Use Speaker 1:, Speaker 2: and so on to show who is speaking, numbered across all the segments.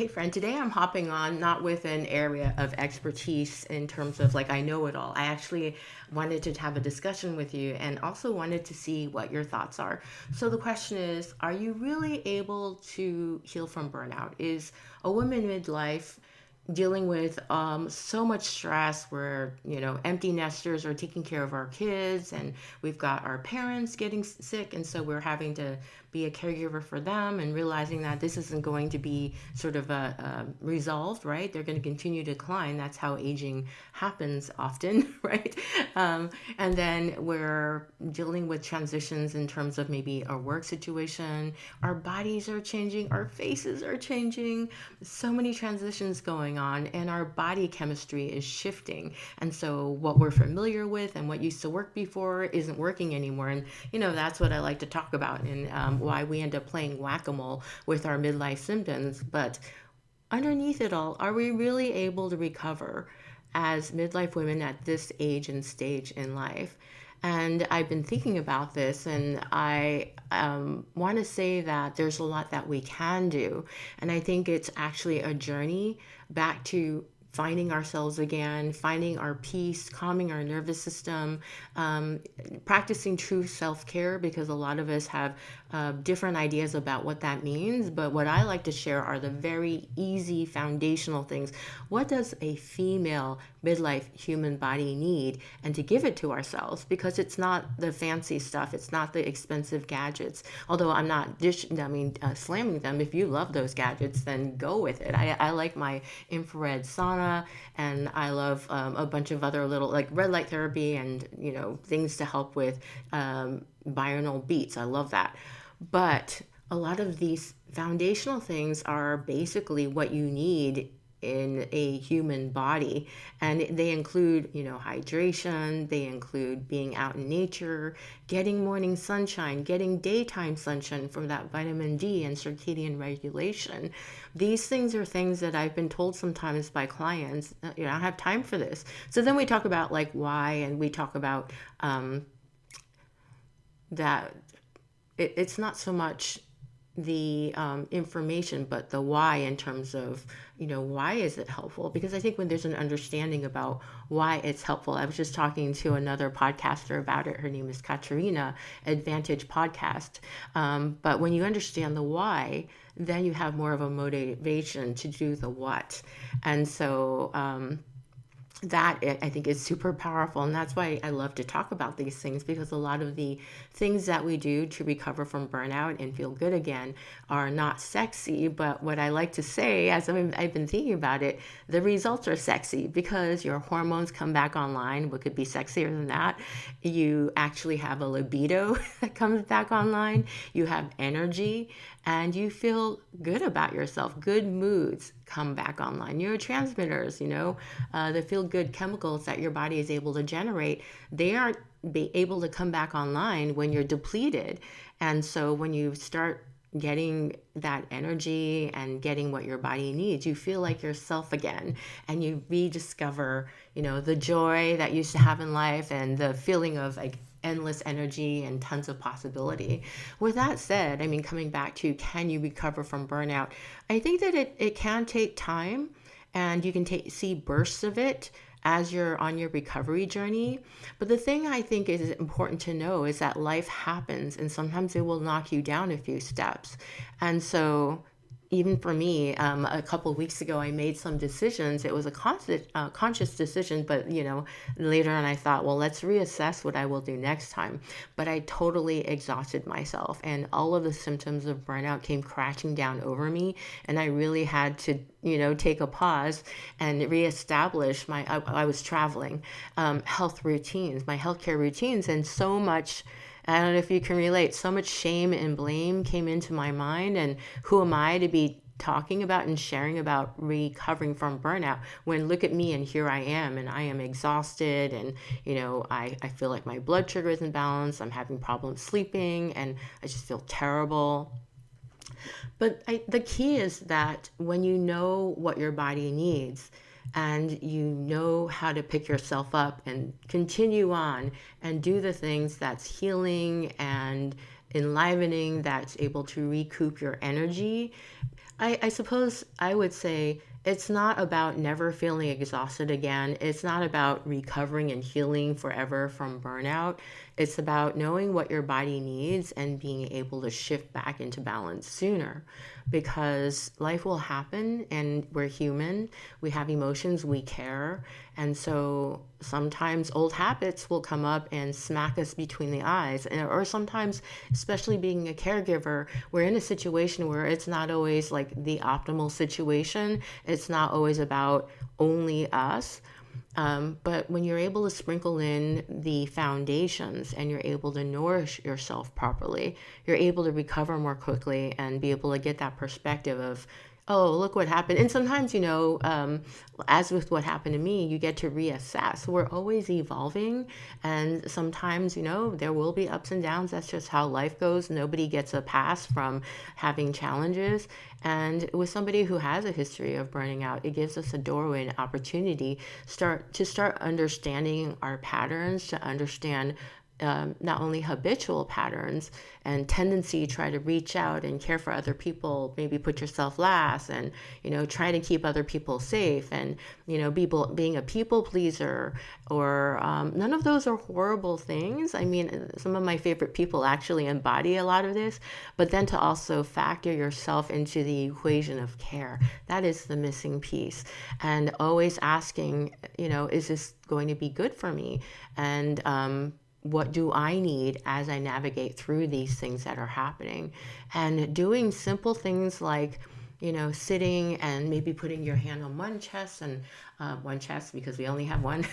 Speaker 1: Hey friend, today I'm hopping on not with an area of expertise in terms of like I know it all. I actually wanted to have a discussion with you and also wanted to see what your thoughts are. So the question is, are you really able to heal from burnout? Is a woman midlife dealing with so much stress? We're, empty nesters are taking care of our kids, and we've got our parents getting sick, and so we're having to be a caregiver for them and realizing that this isn't going to be sort of resolved, right? They're going to continue to decline. That's how aging happens often, right? And then we're dealing with transitions in terms of maybe our work situation. Our bodies are changing, our faces are changing, so many transitions going on, and our body chemistry is shifting. And so what we're familiar with and what used to work before isn't working anymore. And that's what I like to talk about, and why we end up playing whack-a-mole with our midlife symptoms. But underneath it all, are we really able to recover as midlife women at this age and stage in life? And I've been thinking about this, and I want to say that there's a lot that we can do. And I think it's actually a journey back to finding ourselves again, finding our peace, calming our nervous system, practicing true self care, because a lot of us have different ideas about what that means. But what I like to share are the very easy foundational things. What does a female midlife human body need? And to give it to ourselves, because it's not the fancy stuff, it's not the expensive gadgets. Although I'm not slamming them. If you love those gadgets, then go with it. I like my infrared sauna, and I love a bunch of other little like red light therapy and things to help with binaural beats. I love that. But a lot of these foundational things are basically what you need in a human body, and they include hydration, they include being out in nature, getting morning sunshine, getting daytime sunshine from that vitamin D and circadian regulation. These things are things that I've been told sometimes by clients, I don't have time for this. So then we talk about like why, and we talk about that it's not so much the information, but the why, in terms of, why is it helpful? Because I think when there's an understanding about why it's helpful, I was just talking to another podcaster about it. Her name is Katerina, Advantage Podcast. But when you understand the why, then you have more of a motivation to do the what. And so, that I think is super powerful. And that's why I love to talk about these things, because a lot of the things that we do to recover from burnout and feel good again are not sexy. But what I like to say, as I've been thinking about it, the results are sexy because your hormones come back online. What could be sexier than that? You actually have a libido that comes back online. You have energy, and you feel good about yourself. Good moods come back online. Neurotransmitters, the feel good chemicals that your body is able to generate, they aren't be able to come back online when you're depleted. And so when you start getting that energy and getting what your body needs, you feel like yourself again, and you rediscover, the joy that you used to have in life, and the feeling of like endless energy and tons of possibility. With that said, coming back to, can you recover from burnout? I think that it can take time, and you can see bursts of it as you're on your recovery journey. But the thing I think is important to know is that life happens, and sometimes it will knock you down a few steps. And so even for me, a couple of weeks ago, I made some decisions. It was a conscious decision, but later on, I thought, well, let's reassess what I will do next time. But I totally exhausted myself, and all of the symptoms of burnout came crashing down over me, and I really had to, take a pause and reestablish I was traveling, health routines, my healthcare routines, and so much. I don't know if you can relate. So much shame and blame came into my mind, and who am I to be talking about and sharing about recovering from burnout when look at me, and here I am, and I am exhausted, and I feel like my blood sugar isn't balanced, I'm having problems sleeping, and I just feel terrible. But the key is that when you know what your body needs, and you know how to pick yourself up and continue on and do the things that's healing and enlivening, that's able to recoup your energy, I suppose I would say it's not about never feeling exhausted again. It's not about recovering and healing forever from burnout. It's about knowing what your body needs and being able to shift back into balance sooner, because life will happen and we're human. We have emotions, we care. And so sometimes old habits will come up and smack us between the eyes. Or sometimes, especially being a caregiver, we're in a situation where it's not always like the optimal situation. It's not always about only us. But when you're able to sprinkle in the foundations and you're able to nourish yourself properly, you're able to recover more quickly and be able to get that perspective of, oh, look what happened. And sometimes, as with what happened to me, you get to reassess. We're always evolving. And sometimes, there will be ups and downs. That's just how life goes. Nobody gets a pass from having challenges. And with somebody who has a history of burning out, it gives us a doorway, an opportunity start understanding our patterns, to understand not only habitual patterns and tendency to try to reach out and care for other people, maybe put yourself last, and try to keep other people safe, and being a people pleaser, or none of those are horrible things. I mean, some of my favorite people actually embody a lot of this, but then to also factor yourself into the equation of care, that is the missing piece. And always asking, is this going to be good for me? And what do I need as I navigate through these things that are happening? And doing simple things like, sitting and maybe putting your hand on one chest because we only have one,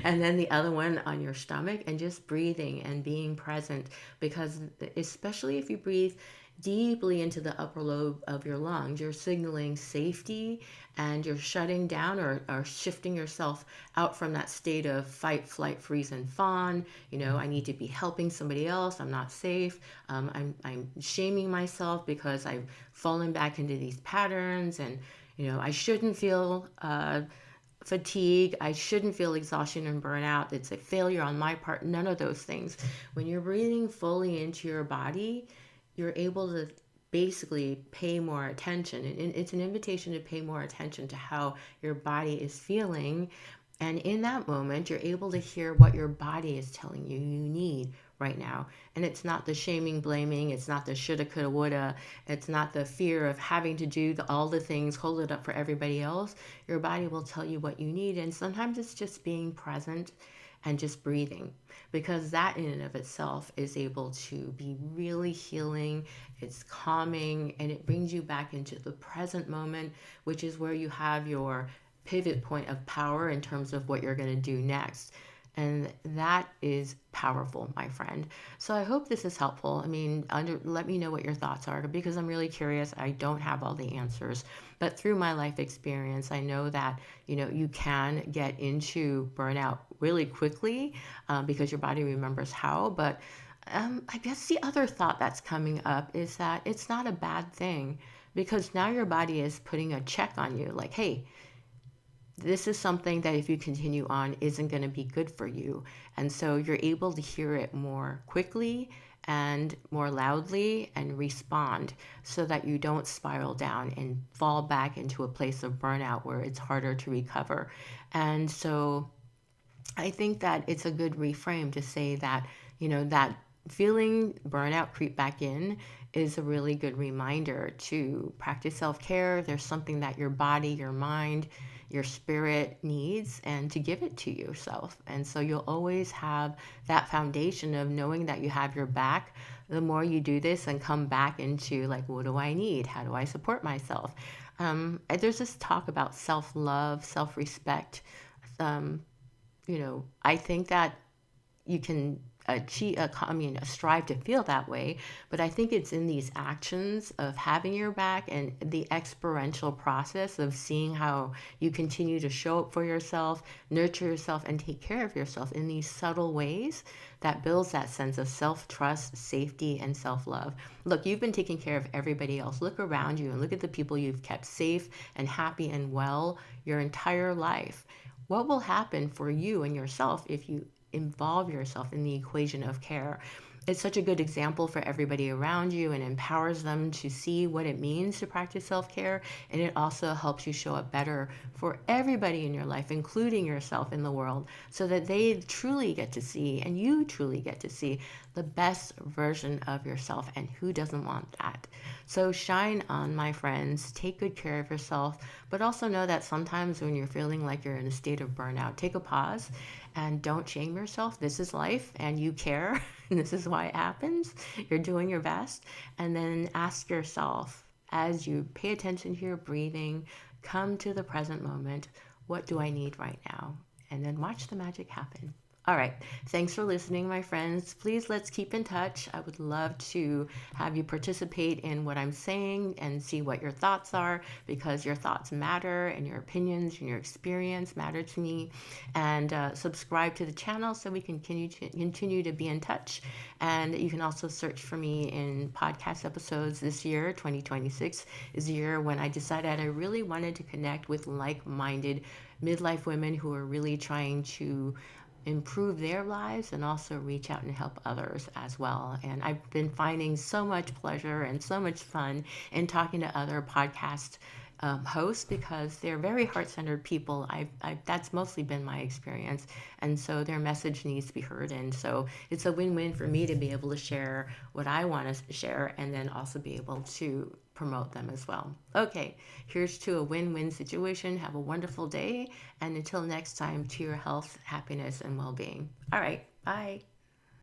Speaker 1: and then the other one on your stomach, and just breathing and being present. Because especially if you breathe deeply into the upper lobe of your lungs, you're signaling safety, and you're shutting down, or shifting yourself out from that state of fight, flight, freeze, and fawn. I need to be helping somebody else. I'm not safe. I'm shaming myself because I've fallen back into these patterns, and I shouldn't feel fatigue. I shouldn't feel exhaustion and burnout. It's a failure on my part. None of those things. When you're breathing fully into your body, you're able to basically pay more attention. And it's an invitation to pay more attention to how your body is feeling. And in that moment, you're able to hear what your body is telling you need right now. And it's not the shaming, blaming. It's not the shoulda, coulda, woulda. It's not the fear of having to do all the things, hold it up for everybody else. Your body will tell you what you need. And sometimes it's just being present and just breathing, because that in and of itself is able to be really healing. It's calming, and it brings you back into the present moment, which is where you have your pivot point of power in terms of what you're going to do next. And that is powerful, my friend. So I hope this is helpful. I mean, let me know what your thoughts are, because I'm really curious. I don't have all the answers, but through my life experience, I know that you can get into burnout really quickly, because your body remembers how. But I guess the other thought that's coming up is that it's not a bad thing, because now your body is putting a check on you, like, hey, this is something that if you continue on isn't going to be good for you. And so you're able to hear it more quickly and more loudly and respond, so that you don't spiral down and fall back into a place of burnout where it's harder to recover. And so I think that it's a good reframe to say that, that feeling burnout creep back in is a really good reminder to practice self care. There's something that your body, your mind, your spirit needs, and to give it to yourself. And so you'll always have that foundation of knowing that you have your back. The more you do this and come back into, like, what do I need? How do I support myself? There's this talk about self love, self respect. Um, I think that you can strive to feel that way, but I think it's in these actions of having your back, and the experiential process of seeing how you continue to show up for yourself, nurture yourself, and take care of yourself in these subtle ways, that builds that sense of self-trust, safety, and self-love. Look, you've been taking care of everybody else. Look around you and look at the people you've kept safe and happy and well your entire life. What will happen for you and yourself if you involve yourself in the equation of care? it's such a good example for everybody around you and empowers them to see what it means to practice self-care. And it also helps you show up better for everybody in your life, including yourself in the world, so that they truly get to see and you truly get to see the best version of yourself. And who doesn't want that? So shine on, my friends. Take good care of yourself, but also know that sometimes when you're feeling like you're in a state of burnout, take a pause and don't shame yourself. This is life and you care. And this is why it happens. You're doing your best. And then ask yourself, as you pay attention to your breathing, come to the present moment. What do I need right now? And then watch the magic happen. All right. Thanks for listening, my friends. Please let's keep in touch. I would love to have you participate in what I'm saying and see what your thoughts are, because your thoughts matter and your opinions and your experience matter to me. And subscribe to the channel so we can continue to be in touch. And you can also search for me in podcast episodes. This year, 2026, is a year when I decided I really wanted to connect with like-minded midlife women who are really trying to improve their lives and also reach out and help others as well. And I've been finding so much pleasure and so much fun in talking to other podcast hosts, because they're very heart-centered people. That's mostly been my experience, and so their message needs to be heard. And so it's a win-win for me to be able to share what I want to share, and then also be able to promote them as well. Okay, here's to a win-win situation. Have a wonderful day, and until next time, to your health, happiness, and well-being. All right, bye.